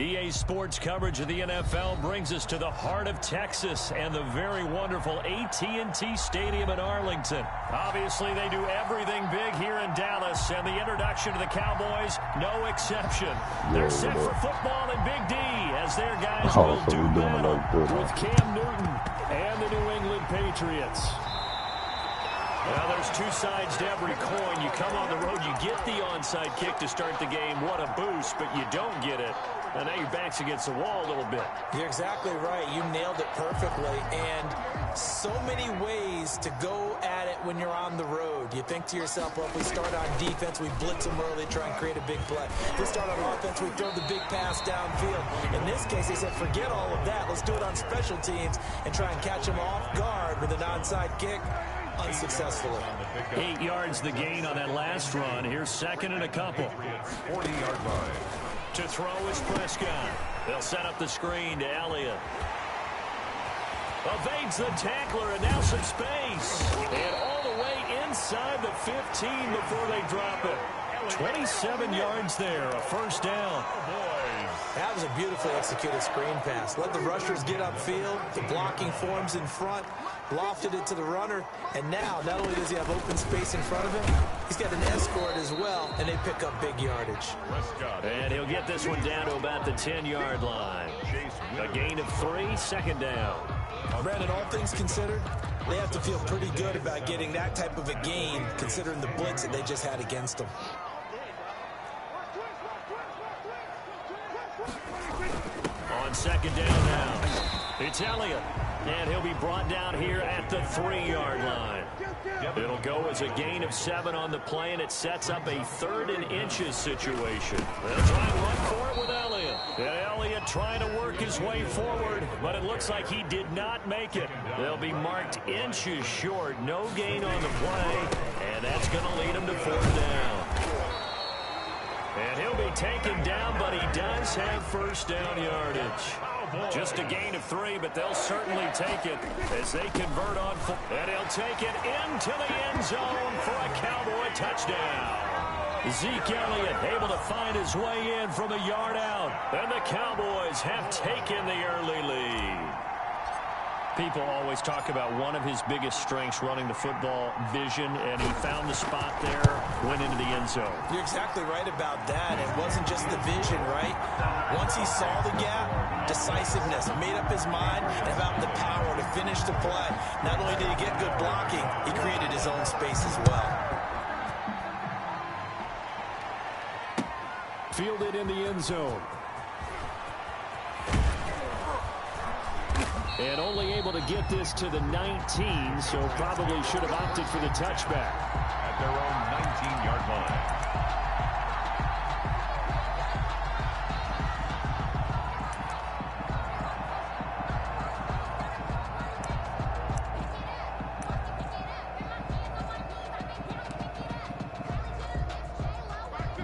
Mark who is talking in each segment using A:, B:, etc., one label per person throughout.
A: EA Sports coverage of the NFL brings us to the heart of Texas and the very wonderful AT&T Stadium in Arlington. Obviously, they do everything big here in Dallas, and the introduction to the Cowboys, no exception. They're set for football in Big D as their guys will do battle with Cam Newton and the New England Patriots. Well, there's two sides to every coin. You come on the road, you get the onside kick to start the game. What a boost, but you don't get it. And now your back's against the wall a little bit. You're exactly right. You nailed it perfectly. And so many ways to go at it when you're on the road. You think to yourself, well, if we start on defense, we blitz them early, try and create a big play. If we start on offense, we throw the big pass downfield. In this case, they said, forget all of that. Let's do it on special teams and try and catch them off guard with an onside kick. Unsuccessfully. 8 yards the gain on that last run. Here's second and a couple.
B: 40-yard line.
A: To throw is Prescott. They'll set up the screen to Elliott. Evades the tackler, and now some space. And all the way inside the 15 before they drop it. 27 yards there, a first down. That was a beautifully executed screen pass. Let the rushers get upfield. The blocking forms in front. Lofted it to the runner. And now, not only does he have open space in front of him, he's got an escort as well, and they pick up big yardage. And he'll get this one down to about the 10-yard line. A gain of 3, second down. Brandon, all things considered, they have to feel pretty good about getting that type of a gain, considering the blitz that they just had against them. On second down now, it's Elliott, and he'll be brought down here at the 3-yard line. It'll go as a gain of 7 on the play, and it sets up a 3rd and inches situation. They'll try and run for it with Elliott. And Elliott trying to work his way forward, but it looks like he did not make it. They'll be marked inches short. No gain on the play, and that's going to lead him to 4th down. And he'll be taken down, but he does have first down yardage. Just a gain of 3, but they'll certainly take it as they convert on. And he'll take it into the end zone for a Cowboy touchdown. Zeke Elliott able to find his way in from a yard out. And the Cowboys have taken the early lead. People always talk about one of his biggest strengths running the football, vision, and he found the spot there, went into the end zone. You're exactly right about that. It wasn't just the vision, right? Once he saw the gap, decisiveness, made up his mind, and about the power to finish the play. Not only did he get good blocking, he created his own space as well. Fielded in the end zone. And only able to get this to the 19, so probably should have opted for the touchback.
B: At their own 19-yard line.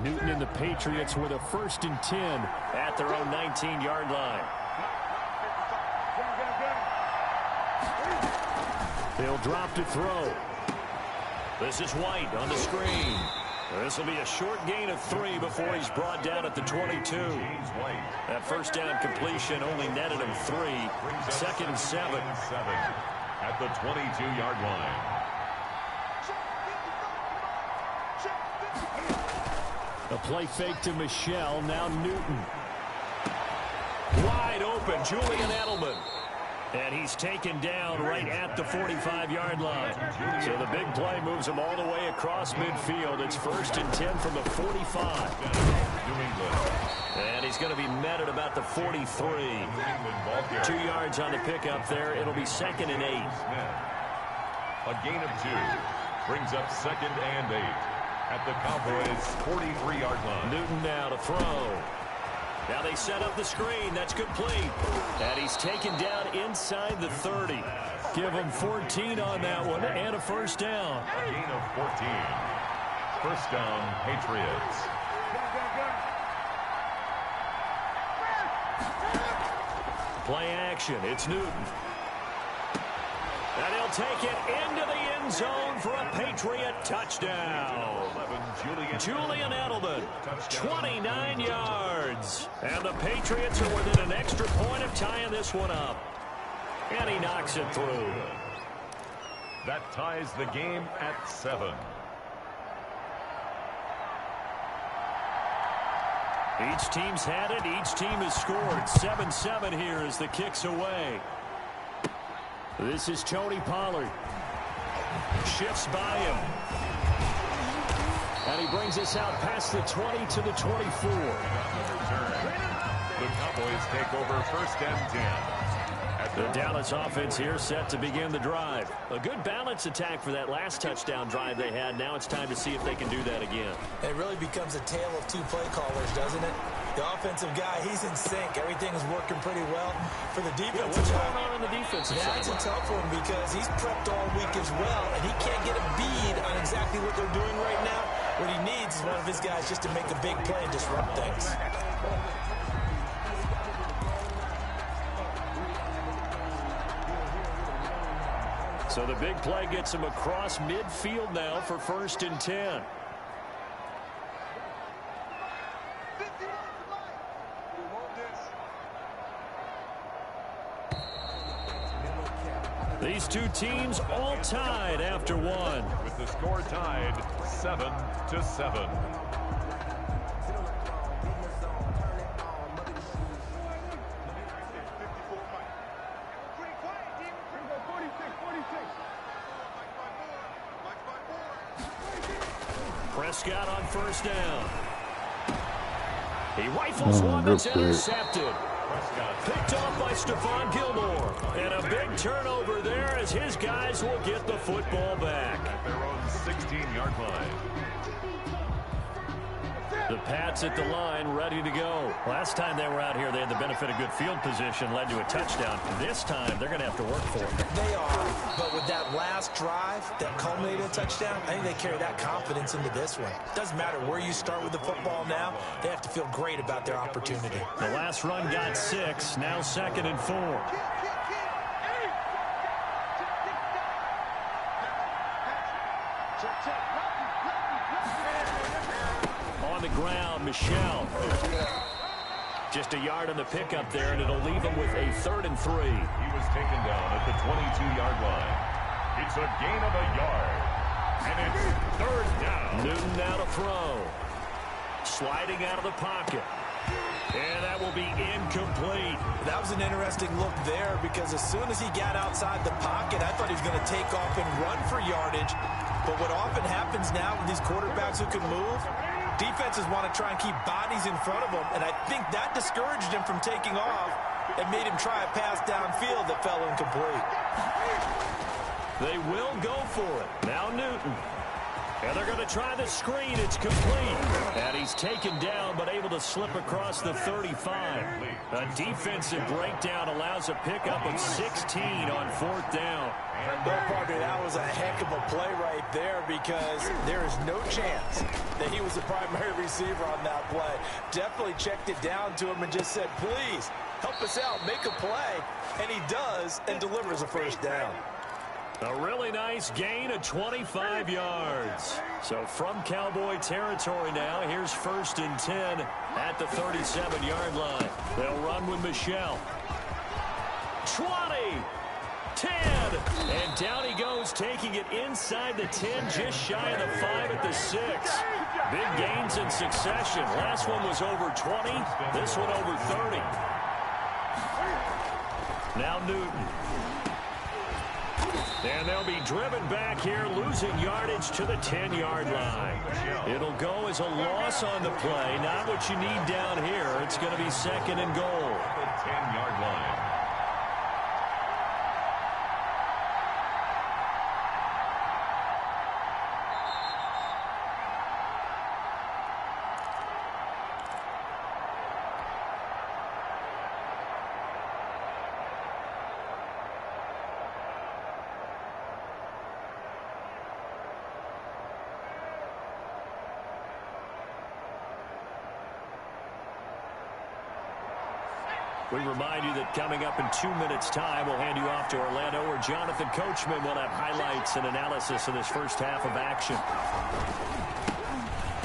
A: Newton and the Patriots with a 1st and 10 at their own 19-yard line. They'll drop to throw. This is White on the screen. This will be a short gain of 3 before he's brought down at the 22. That first down completion only netted him 3. 2nd and 7.
B: At the 22-yard line.
A: A play fake to Michelle. Now Newton. Wide open. Julian Edelman. And he's taken down right at the 45-yard line. So the big play moves him all the way across midfield. It's 1st and 10 from the 45. And he's going to be met at about the 43. 2 yards on the pickup there. It'll be 2nd and 8.
B: A gain of 2 brings up 2nd and 8 at the Cowboys' 43-yard line.
A: Newton now to throw. Now they set up the screen. That's complete. And he's taken down inside the 30. Give him 14 on that one and a first down.
B: A gain of 14. First down, Patriots. Play
A: action. It's Newton. And he'll take it into the end zone for a Patriot touchdown. Julian Edelman, 29 yards. And the Patriots are within an extra point of tying this one up. And he knocks it through.
B: That ties the game at 7.
A: Each team's had it. Each team has scored. 7-7 here as the kick's away. This is Tony Pollard. Shifts by him. And he brings us out past the 20 to the 24.
B: The Cowboys take over first and 10.
A: The Dallas offense here set to begin the drive. A good balance attack for that last touchdown drive they had. Now it's time to see if they can do that again.
C: It really becomes a tale of two play callers, doesn't it? The offensive guy, he's in sync. Everything is working pretty well. For the defensive
A: what's going on the defensive side?
C: That's a tough one because he's prepped all week as well, and he can't get a bead on exactly what they're doing right now. What he needs is one of his guys just to make a big play and disrupt things.
A: So the big play gets him across midfield now for first and 10. These two teams all tied after one.
B: With the score tied 7-7.
A: Prescott on first down. He rifles one that's intercepted. Picked off by Stephon Gilmore. And a big turnover there as his guys will get the football back.
B: At their own 16-yard line.
A: The Pats at the line, ready to go. Last time they were out here, they had the benefit of good field position, led to a touchdown. This time, they're going to have to work for it.
C: They are, but with that last drive that culminated a touchdown, I think they carry that confidence into this one. Doesn't matter where you start with the football now, they have to feel great about their opportunity.
A: The last run got 6, now 2nd and 4. On the ground, Michelle. Just a yard on the pickup there, and it'll leave him with a 3rd and 3.
B: He was taken down at the 22-yard line. It's a gain of a yard. And it's 3rd down.
A: Newton now to throw. Sliding out of the pocket. And that will be incomplete.
C: That was an interesting look there because as soon as he got outside the pocket, I thought he was going to take off and run for yardage. But what often happens now with these quarterbacks who can move, defenses want to try and keep bodies in front of them, and I think that discouraged him from taking off and made him try a pass downfield that fell incomplete.
A: They will go for it. Now Newton. And they're going to try the screen. It's complete. And he's taken down, but able to slip across the 35. A defensive breakdown allows a pickup of 16 on 4th down.
C: Well, Parker, that was a heck of a play right there because there is no chance that he was the primary receiver on that play. Definitely checked it down to him and just said, please, help us out, make a play. And he does and delivers a first down.
A: A really nice gain of 25 yards. So from Cowboy territory now, here's 1st and 10 at the 37-yard line. They'll run with Michelle. 20, 10, and down he goes, taking it inside the 10, just shy of the 5 at the 6. Big gains in succession. Last one was over 20, this one over 30. Now Newton. And they'll be driven back here, losing yardage to the 10-yard line. It'll go as a loss on the play. Not what you need down here. It's going to be 2nd and goal.
B: The 10-yard line.
A: We remind you that coming up in 2 minutes' time, we'll hand you off to Orlando, where Jonathan Coachman will have highlights and analysis of this first half of action.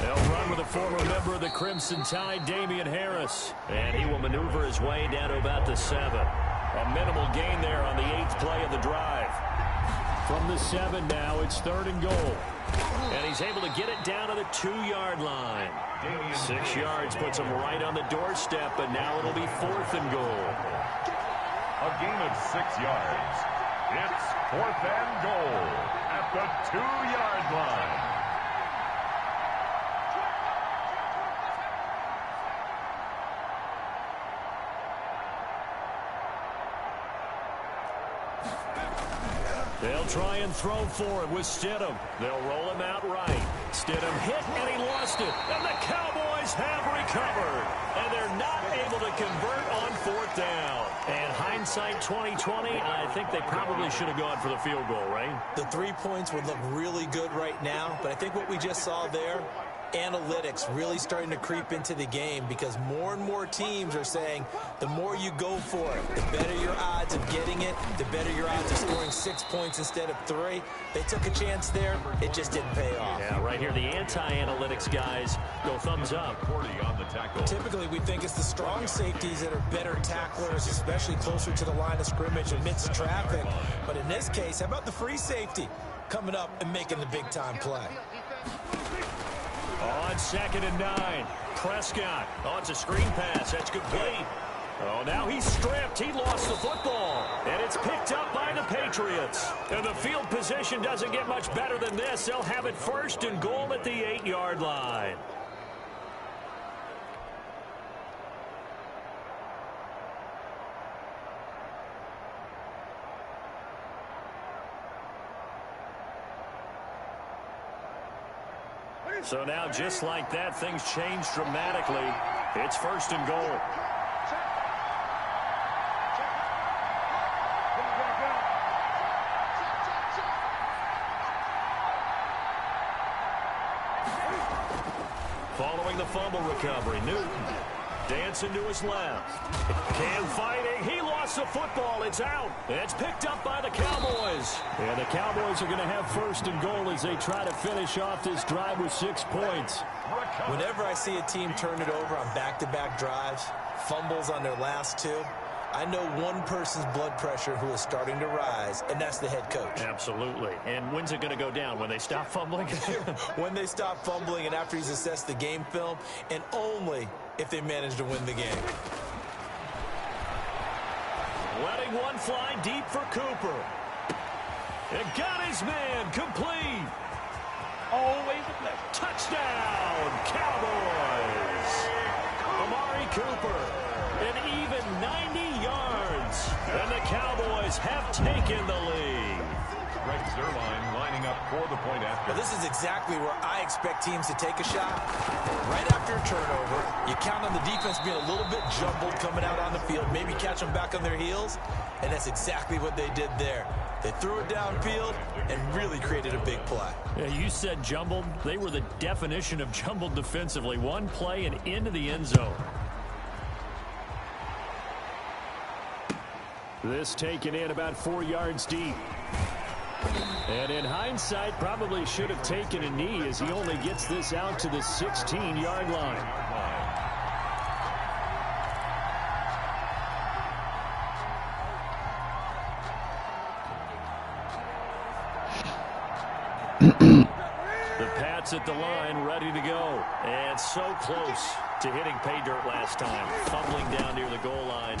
A: They'll run with a former member of the Crimson Tide, Damian Harris. And he will maneuver his way down to about the 7. A minimal gain there on the 8th play of the drive. From the 7 now, it's 3rd and goal. And he's able to get it down to the 2-yard line. 6 yards puts him right on the doorstep, but now it'll be 4th and goal.
B: A gain of 6 yards. It's 4th and goal at the 2-yard line.
A: They'll try and throw for it with Stidham. They'll roll him out right. Stidham hit, and he lost it. And the Cowboys have recovered. And they're not able to convert on 4th down. And hindsight 2020, I think they probably should have gone for the field goal, right?
C: The 3 points would look really good right now, but I think what we just saw there, analytics really starting to creep into the game, because more and more teams are saying the more you go for it, the better your odds of getting it, the better your odds of scoring 6 points instead of 3. They took a chance there. It just didn't pay off.
A: Yeah, right here, the anti-analytics guys go thumbs up.
B: 40 on the tackle.
C: Typically, we think it's the strong safeties that are better tacklers, especially closer to the line of scrimmage amidst traffic. But in this case, how about the free safety coming up and making the big-time play?
A: On 2nd and 9, Prescott. Oh, it's a screen pass. That's complete. Oh, now he's stripped. He lost the football. And it's picked up by the Patriots. And the field position doesn't get much better than this. They'll have it 1st and goal at the 8-yard line. So now, just like that, things change dramatically. It's 1st and goal. Following the fumble recovery, Newton dancing to his left. Cam fighting. He lost the football. It's out. It's picked up by the Cowboys. And the Cowboys are going to have 1st and goal as they try to finish off this drive with 6 points.
C: Whenever I see a team turn it over on back-to-back drives, fumbles on their last 2, I know one person's blood pressure who is starting to rise, and that's the head coach.
A: Absolutely. And when's it going to go down? When they stop fumbling?
C: When they stop fumbling and after he's assessed the game film, and only if they manage to win the game.
A: Letting one fly deep for Cooper. It got his man complete. Always a pleasure. Touchdown, Cowboys. Amari Cooper, an even 90 yards. And the Cowboys have taken the lead.
B: Greg Zuerlein lining up for the point after.
C: Well, this is exactly where I expect teams to take a shot. Right after a turnover, you count on the defense being a little bit jumbled coming out on the field, maybe catch them back on their heels, and that's exactly what they did there. They threw it downfield and really created a big play.
A: Yeah, you said jumbled. They were the definition of jumbled defensively. One play and into the end zone. This taken in about 4 yards deep. And in hindsight, probably should have taken a knee as he only gets this out to the 16-yard line. The Pats at the line, ready to go. And so close to hitting pay dirt last time. Fumbling down near the goal line.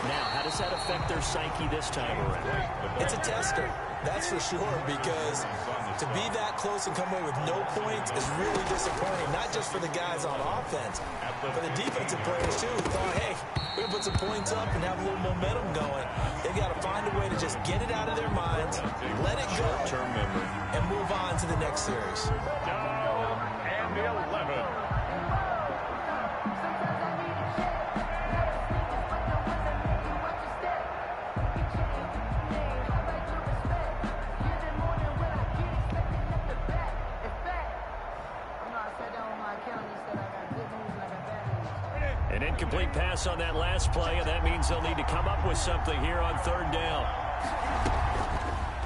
A: Now, how does that affect their psyche this time around?
C: It's a tester, that's for sure, because to be that close and come away with no points is really disappointing, not just for the guys on offense, but for the defensive players, too, who thought, hey, we're going to put some points up and have a little momentum going. They've got to find a way to just get it out of their minds, let it go,
A: Short-term memory,
C: and move on to the next series.
B: Down and 11.
A: incomplete pass on that last play, and that means they'll need to come up with something here on third down.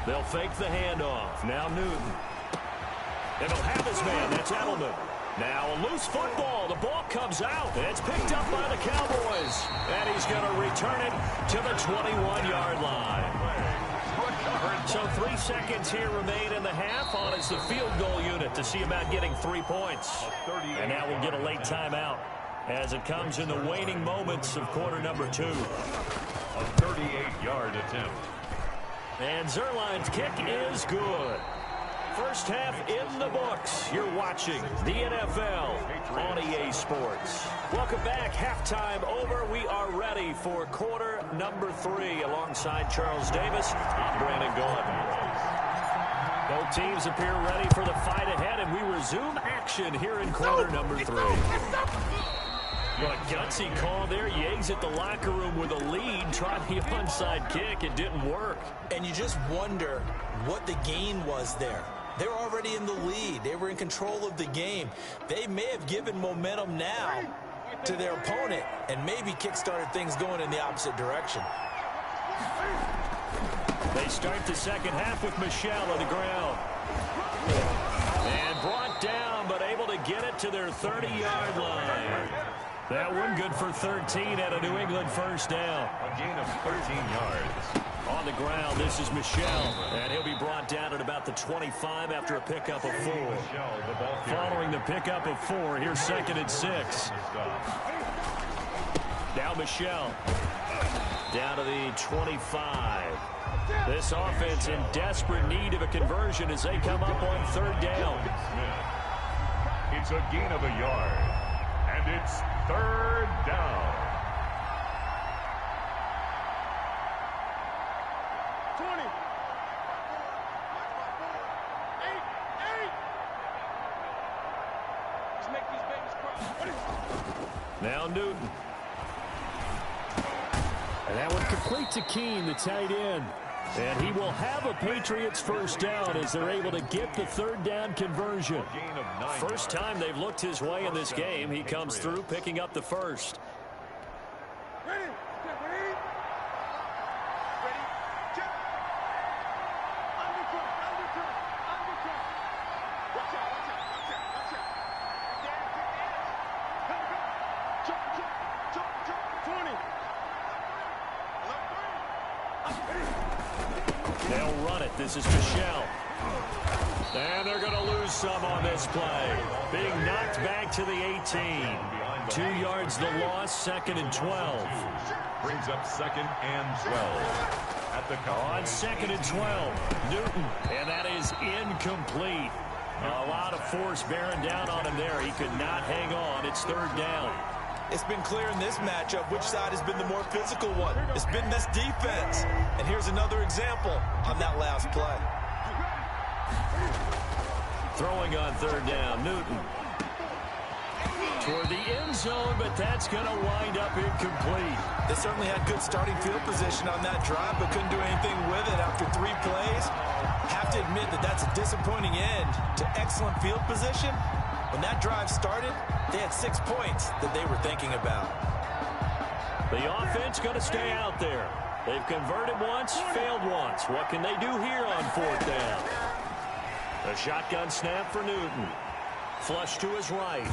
A: They'll fake the handoff. Now Newton. And he'll have his man. That's Edelman. Now a loose football. The ball comes out. It's picked up by the Cowboys. And he's going to return it to the 21-yard line. So 3 seconds here remain in the half on as the field goal unit to see about getting 3 points. And now we'll get a late timeout as it comes in the waning moments of quarter number 2.
B: A 38-yard attempt.
A: And Zerline's kick is good. First half in the books. You're watching the NFL on EA Sports. Welcome back. Halftime over. We are ready for quarter number 3 alongside Charles Davis. I'm Brandon Gaudin. Both teams appear ready for the fight ahead, and we resume action here in quarter number 3. What a gutsy call there. You exit the locker room with a lead, tried the onside kick. It didn't work.
C: And you just wonder what the gain was there. They're already in the lead. They were in control of the game. They may have given momentum now to their opponent and maybe kick-started things going in the opposite direction.
A: They start the second half with Michelle on the ground. And brought down, but able to get it to their 30-yard line. That one good for 13 at a New England first down.
B: A gain of 13 yards.
A: On the ground, this is Michelle. And he'll be brought down at about the 25 after a pickup of 4. Following the pickup of 4, here's 2nd and 6. Now Michelle. Down to the 25. This offense in desperate need of a conversion as they come up on third down.
B: It's a gain of a yard. And it's third down.
D: 20. 8. Let's make these babies cry.
A: Now Newton. And that one complete to Keene, the tight end. And he will have a Patriots first down as they're able to get the third down conversion. First time they've looked his way in this game. He comes through picking up the first.
D: Ready? Ready? Ready? Check. Undercut. Watch out. Jump. 20.
A: They'll run it. This is Michelle. And they're going to lose some on this play. Being knocked back to the 18. 2 yards the loss, 2nd and 12.
B: Brings up 2nd and 12. At the
A: on 2nd and 12. Newton. And that is incomplete. A lot of force bearing down on him there. He could not hang on. It's third down.
C: It's been clear in this matchup which side has been the more physical one. It's been this defense. And here's another example on that last play.
A: Throwing on third down, Newton. Toward the end zone, but that's going to wind up incomplete.
C: They certainly had good starting field position on that drive, but couldn't do anything with it after 3 plays. Have to admit that that's a disappointing end to excellent field position. When that drive started, they had 6 points that they were thinking about.
A: The offense going to stay out there. They've converted once, failed once. What can they do here on fourth down? A shotgun snap for Newton. Flush to his right.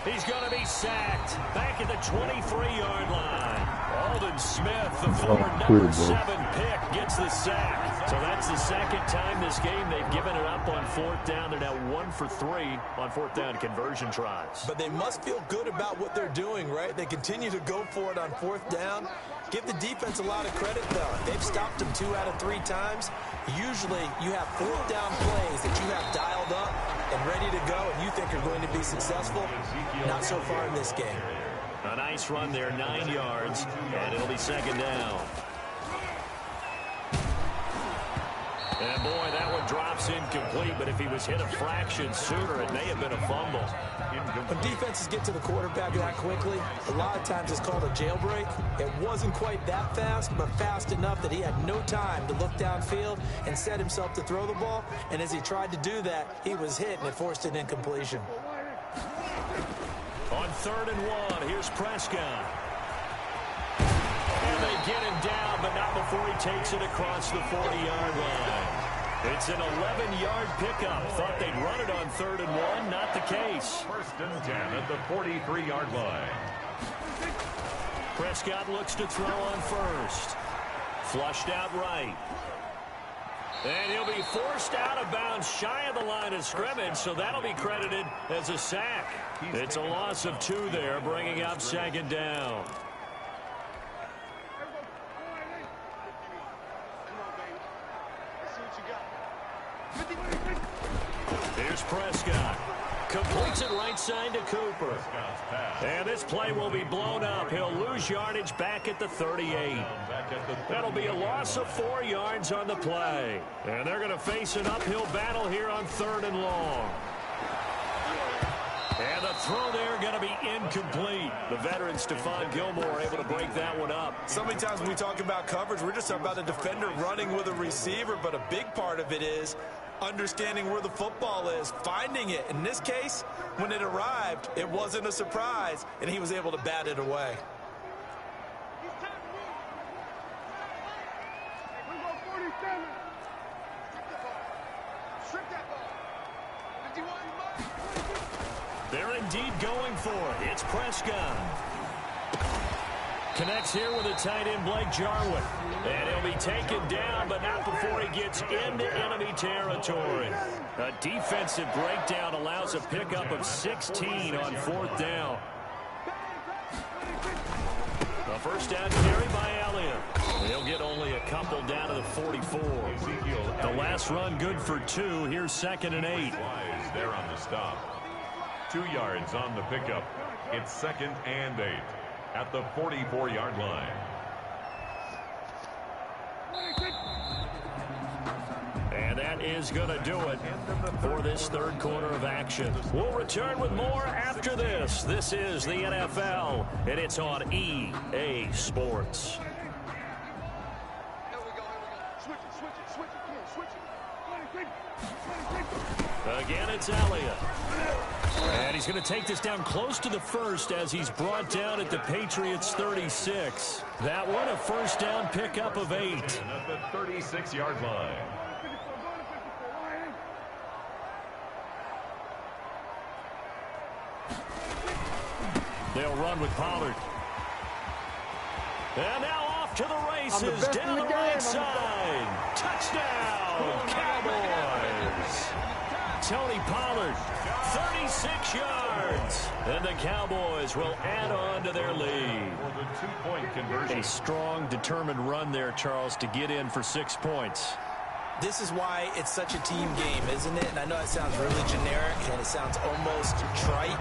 A: He's going to be sacked. Back at the 23-yard line. Aldon Smith, the former number 7 pick, gets the sack. So that's the second time this game they've given it up on fourth down. They're now 1 for 3 on fourth down conversion tries.
C: But they must feel good about what they're doing, right? They continue to go for it on fourth down. Give the defense a lot of credit, though. They've stopped them 2 out of 3 times. Usually you have fourth down plays that you have dialed up and ready to go and you think are going to be successful. Not so far in this game.
A: A nice run there, 9 yards, and it'll be second down. And boy, that one drops incomplete, but if he was hit a fraction sooner, it may have been a fumble.
C: When defenses get to the quarterback that quickly, a lot of times it's called a jailbreak. It wasn't quite that fast, but fast enough that he had no time to look downfield and set himself to throw the ball. And as he tried to do that, he was hit, and it forced an incompletion.
A: On On 3rd and 1, here's Prescott. And they get him down, but not before he takes it across the 40-yard line. It's an 11-yard pickup. Thought they'd run it on 3rd and 1. Not the case.
B: 1st and 10 at the 43-yard line.
A: Prescott looks to throw on 1st. Flushed out right. And he'll be forced out of bounds shy of the line of scrimmage, so that'll be credited as a sack. It's a loss of 2 there, bringing up 2nd down. Here's Prescott. Completes it right side to Cooper. And this play will be blown up. He'll lose yardage back at the 38. That'll be a loss of 4 yards on the play. And they're going to face an uphill battle here on 3rd and long. And the throw there going to be incomplete. The veteran Stephon Gilmore able to break that one up.
C: So many times when we talk about coverage, we're just talking about a defender running with a receiver, but a big part of it is understanding where the football is, finding it. In this case, when it arrived, it wasn't a surprise, and he was able to bat it away.
A: They're indeed going for it. It's Prescott. Connects here with a tight end, Blake Jarwin. And he'll be taken down, but not before he gets into enemy territory. A defensive breakdown allows a pickup of 16 on 4th down. A 1st down carry by Elliott. He'll get only a couple down to the 44. The last run good for 2. Here's 2nd and 8.
B: There on the stop. 2 yards on the pickup. It's 2nd and 8 at the 44-yard line.
A: And that is going to do it for this 3rd quarter of action. We'll return with more after this. This is the NFL, and it's on EA Sports. Again, it's Elliott. And he's going to take this down close to the 1st as he's brought down at the Patriots' 36. That one a 1st down pickup of 8.
B: At the 36-yard line.
A: They'll run with Pollard. And now off to the races down the right side. Touchdown, Cowboys. Tony Pollard, 36 yards. And the Cowboys will add on to their lead.
B: For the 2-point conversion.
A: A strong, determined run there, Charles, to get in for 6 points.
C: This is why it's such a team game, isn't it? And I know it sounds really generic and it sounds almost trite,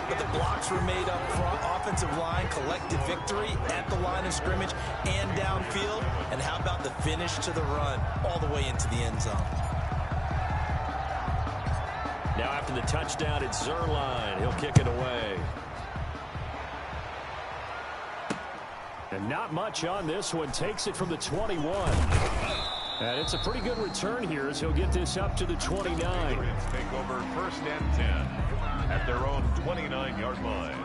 C: but the blocks were made up front, offensive line, collected victory at the line of scrimmage and downfield. And how about the finish to the run all the way into the end zone?
A: Now after the touchdown, it's Zerline. He'll kick it away. And not much on this one. Takes it from the 21. And it's a pretty good return here as he'll get this up to the 29.
B: Patriots take over 1st and 10 at their own 29-yard line.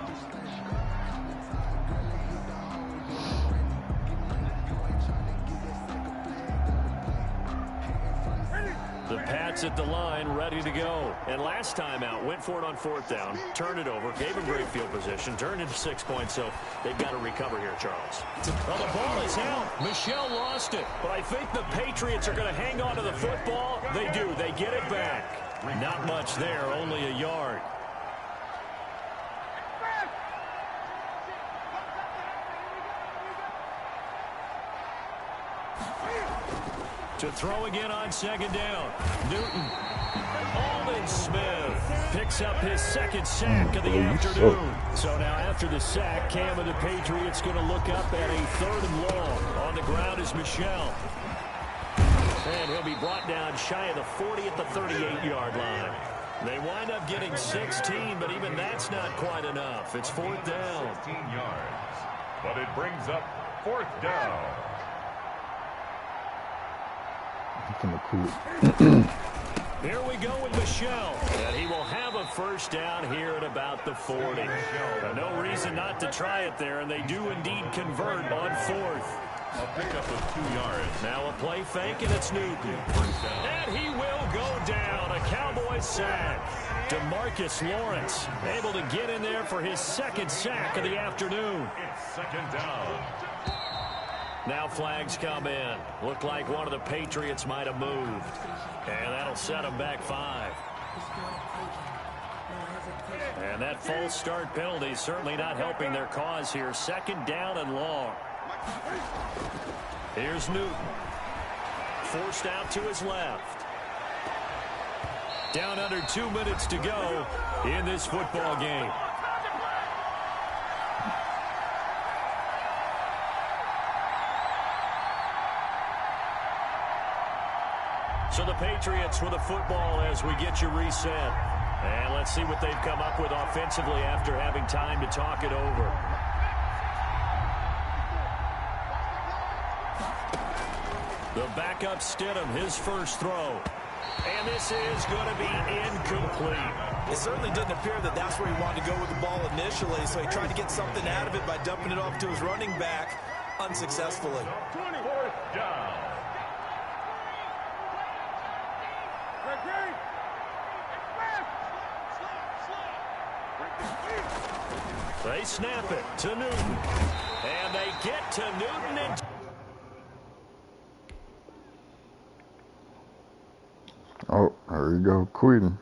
A: The Pats at the line, ready to go. And last time out, went for it on 4th down, turned it over, gave him great field position, turned into 6 points, so they've got to recover here, Charles. Well, the ball is out. Michel lost it, but I think the Patriots are going to hang on to the football. They do. They get it back. Not much there, only a yard. To throw again on 2nd down. Newton. Aldon Smith picks up his 2nd sack of the afternoon. So now after the sack, Cam of the Patriots going to look up at a 3rd and long. On the ground is Michel. And he'll be brought down shy of the 40 at the 38-yard line. They wind up getting 16, but even that's not quite enough. It's 4th down.
B: 16 yards. But it brings up 4th down.
A: Here we go with Michelle. And he will have a first down here at about the 40. No reason not to try it there, and they do indeed convert on 4th.
B: A pickup of 2 yards.
A: Now a play fake, and it's Newton. And he will go down. A Cowboys sack. DeMarcus Lawrence able to get in there for his 2nd sack of the afternoon.
B: It's 2nd down.
A: Now flags come in. Looked like one of the Patriots might have moved. And that'll set them back 5. And that false start penalty certainly not helping their cause here. 2nd down and long. Here's Newton. Forced out to his left. Down under 2 minutes to go in this football game. So the Patriots with a football as we get you reset. And let's see what they've come up with offensively after having time to talk it over. The backup Stidham, his first throw. And this is going to be incomplete.
C: It certainly didn't appear that that's where he wanted to go with the ball initially, so he tried to get something out of it by dumping it off to his running back unsuccessfully.
B: 4th down.
A: They snap it to Newton. And they get to Newton. And
E: oh, there you go, quitting.